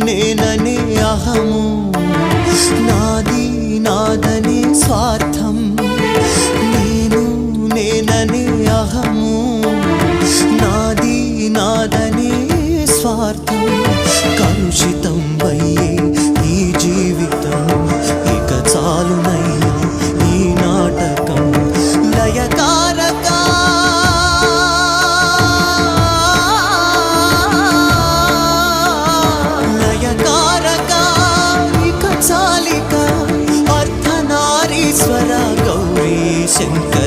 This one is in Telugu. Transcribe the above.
నేననే అహము, నాది నాదనే స్వార్థం. నేను నేననే అహము, నాది నాదనే స్వార్థం. కలుషితం అయ్యే ఈ జీవితం, ఇక చాలునయ్యా ఈ నాటకం. లయకారక లయకారక ఇక చాలిక అర్ధనారీశ్వర గౌరీ శంకర